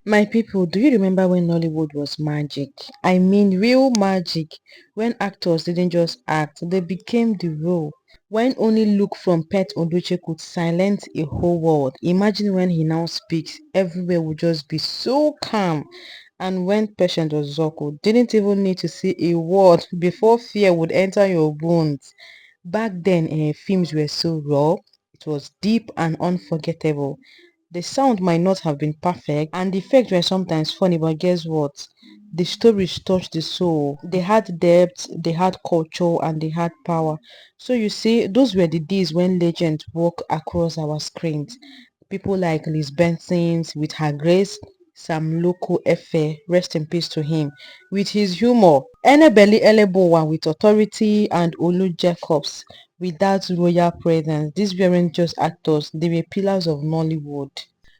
My people, do you remember when Nollywood was magic? I mean real magic. When actors didn't just act, they became the role. When only look from Pet Oduche could silence a whole world. Imagine when he now speaks, everywhere would just be so calm. And when Patient Ozoko didn't even need to say a word before fear would enter your bones. Back then, films were so raw. It was deep and unforgettable. The sound might not have been perfect, and the effects were sometimes funny, but guess what? The stories touched the soul. They had depth, they had culture, and they had power. So you see, those were the days when legends walked across our screens. People like Liz Benson with her grace, Sam Loco Efe, rest in peace to him, with his humor, Enebeli Elebowa with authority, and Olu Jacobs with that royal presence. These weren't just actors, they were pillars of Nollywood.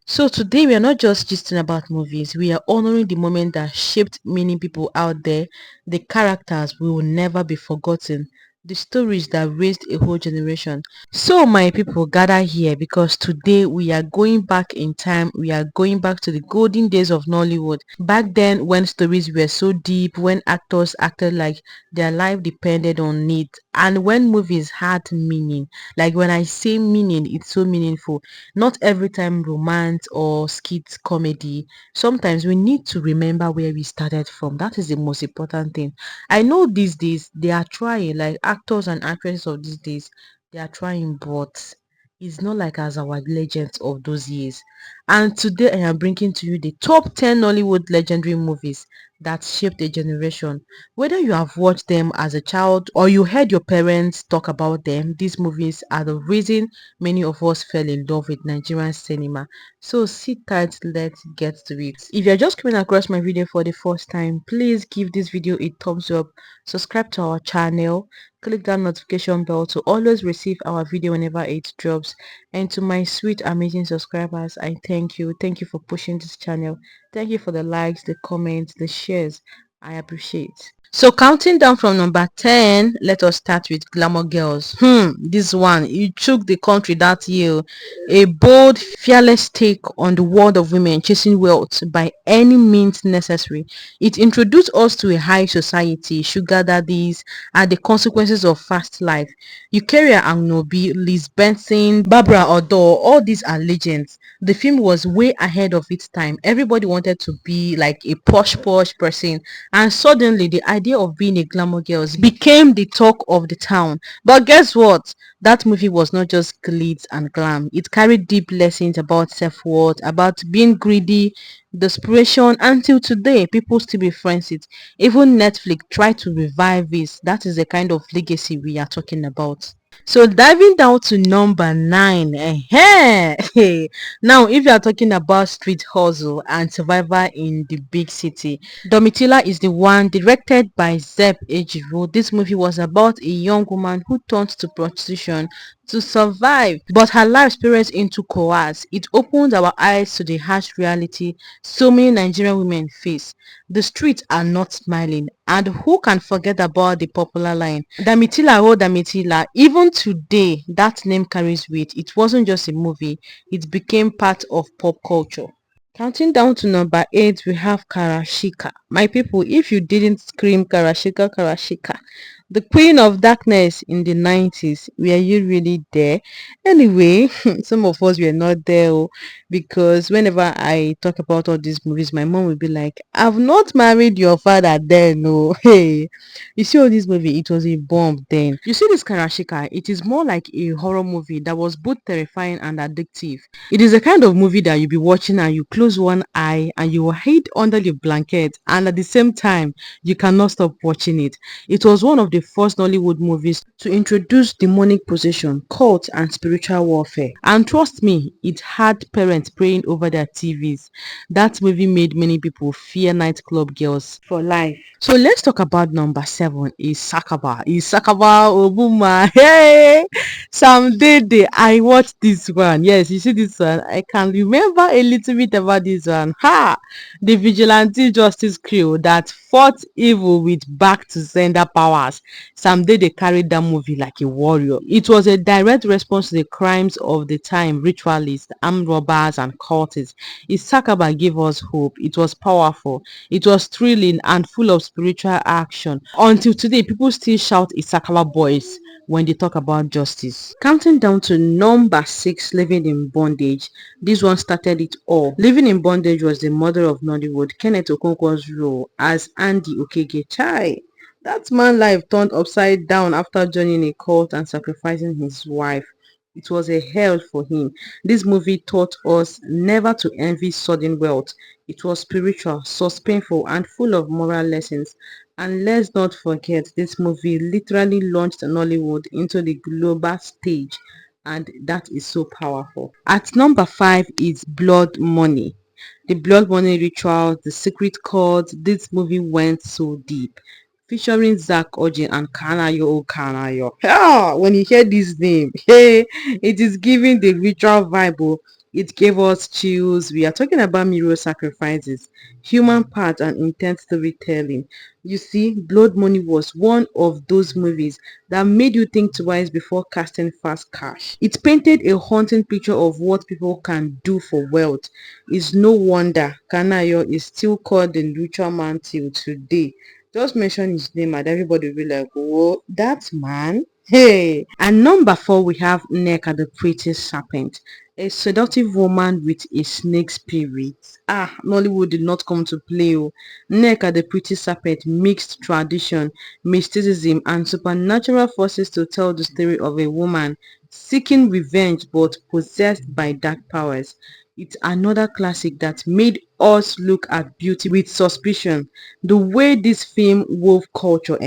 So today we are not just gisting about movies, we are honoring the moment that shaped many people out there, the characters we will never be forgotten, the stories that raised a whole generation. So my people gather here because today we are going back in time, we are going back to the golden days of Nollywood. Back then when stories were so deep, when actors acted like their life depended on it, and when movies had meaning. Like when I say meaning, it's so meaningful. Not every time romance or skit comedy. Sometimes we need to remember where we started from. That is the most important thing. I know these days they are trying, like actors and actresses of these days, they are trying, but it's not like as our legends of those years. And today I am bringing to you the top 10 Nollywood legendary movies that shaped a generation. Whether you have watched them as a child or you heard your parents talk about them, these movies are the reason many of us fell in love with Nigerian cinema. So sit tight, let's get to it. If you're just coming across my video for the first time, please give this video a thumbs up, subscribe to our channel, click that notification bell to always receive our video whenever it drops. And to my sweet amazing subscribers, I thank you. Thank you for pushing this channel. Thank you for the likes, the comments, the shares. I appreciate. So counting down from number 10, let us start with Glamour Girls. This one, it took the country that year. A bold, fearless take on the world of women chasing wealth by any means necessary. It introduced us to a high society, sugar daddies, and the consequences of fast life. Eukarya Angnobi, Liz Benson, Barbara Odo, all these are legends. The film was way ahead of its time. Everybody wanted to be like a posh person, and suddenly the idea of being a glamour girl became the talk of the town. But guess what? That movie was not just glitz and glam. It carried deep lessons about self-worth, about being greedy, desperation. Until today, people still reference it. Even Netflix tried to revive this. That is the kind of legacy we are talking about. So diving down to number 9. Now, if you are talking about street hustle and survival in the big city, Domitila is the one, directed by Zeb Ejiro. This movie was about a young woman who turned to prostitution to survive, but her life spirals into coerce. It opened our eyes to the harsh reality so many Nigerian women face. The streets are not smiling, and who can forget about the popular line, Damitila, oh Damitila. Even today, that name carries weight. It wasn't just a movie, it became part of pop culture. Counting down to number 8, we have Karashika. My people, if you didn't scream Karashika, Karashika, the queen of darkness in the 90s, were you really there? Anyway, some of us were not there, because whenever I talk about all these movies, my mom will be like, I've not married your father then, no. Hey, you see all this movie, it was a bomb then. You see this Karashika, it is more like a horror movie that was both terrifying and addictive. It is a kind of movie that you'll be watching and you close one eye and you will hide under your blanket, and at the same time you cannot stop watching it. It was one of the first Nollywood movies to introduce demonic possession, cult, and spiritual warfare. And trust me, it had parents praying over their TVs. That movie made many people fear nightclub girls for life. So let's talk about number 7. Is Sakaba. Is Sakaba Obuma. Hey! Someday I watched this one. Yes, you see this one. I can remember a little bit about this one. Ha! The vigilante justice crew that fought evil with back to sender powers. Sam Dede carried that movie like a warrior. It was a direct response to the crimes of the time, ritualists, armed robbers, and cultists. Sakaba gave us hope. It was powerful. It was thrilling and full of spiritual action. Until today, people still shout Sakaba boys when they talk about justice. Counting down to number 6, Living in Bondage. This one started it all. Living in Bondage was the mother of Nollywood. Kenneth Okonkwo's role as Andy Okege Chai. That man's life turned upside down after joining a cult and sacrificing his wife. It was a hell for him. This movie taught us never to envy sudden wealth. It was spiritual, suspenseful, and full of moral lessons. And let's not forget, this movie literally launched Nollywood into the global stage, and that is so powerful. At number 5 is Blood Money. The Blood Money Ritual, The Secret Chord. This movie went so deep, featuring Zach Ojin and Kanayo Kanayo. Ah, when you hear this name, hey, it is giving the ritual vibe. Oh. It gave us chills. We are talking about mirror sacrifices, human part, and intense storytelling. You see, Blood Money was one of those movies that made you think twice before casting fast cash. It painted a haunting picture of what people can do for wealth. It's no wonder Kanayo is still called the ritual man till today. Just mention his name and everybody will be like, oh, that man. Hey. And number 4, we have Neca, the pretty serpent. A seductive woman with a snake spirit. Ah, Nollywood did not come to play. Oh. Neca, the pretty serpent, mixed tradition, mysticism, and supernatural forces to tell the story of a woman seeking revenge but possessed by dark powers. It's another classic that made us look at beauty with suspicion. The way this film wove culture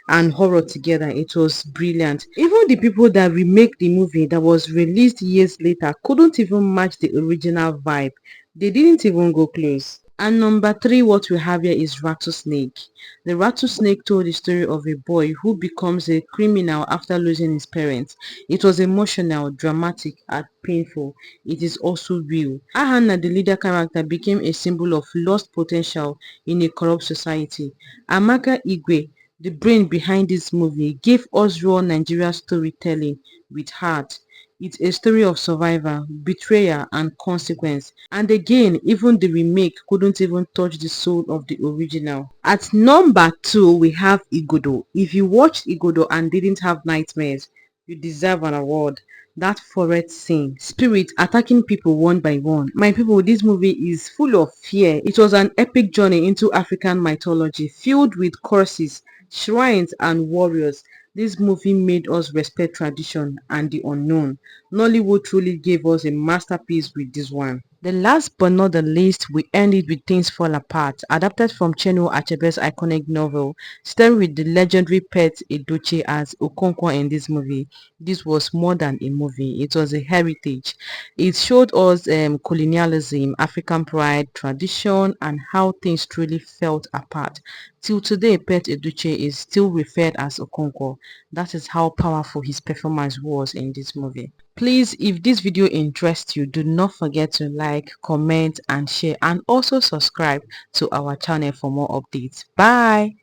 and horror together, it was brilliant. Even the people that remake the movie that was released years later couldn't even match the original vibe. They didn't even go close. And number 3, what we have here is Rattlesnake. The Rattlesnake told the story of a boy who becomes a criminal after losing his parents. It was emotional, dramatic, and painful. It is also real. Ahana, the leader character, became a symbol of lost potential in a corrupt society. Amaka Igwe, the brain behind this movie, gave us raw Nigeria storytelling with heart. It's a story of survival, betrayal, and consequence. And again, even the remake couldn't even touch the soul of the original. At number 2, we have Igodo. If you watched Igodo and didn't have nightmares, you deserve an award. That forest scene, spirit attacking people one by one. My people, this movie is full of fear. It was an epic journey into African mythology, filled with curses, shrines, and warriors. This movie made us respect tradition and the unknown. Nollywood truly gave us a masterpiece with this one. The last but not the least, we end it with Things Fall Apart, adapted from Chinua Achebe's iconic novel, starring with the legendary pet Edochie as Okonkwo in this movie. This was more than a movie, it was a heritage. It showed us colonialism, African pride, tradition, and how things truly felt apart. Till today, Pet Edochie is still referred as Okonkwo. That is how powerful his performance was in this movie. Please, if this video interests you, do not forget to like, comment, and share, and also subscribe to our channel for more updates. Bye.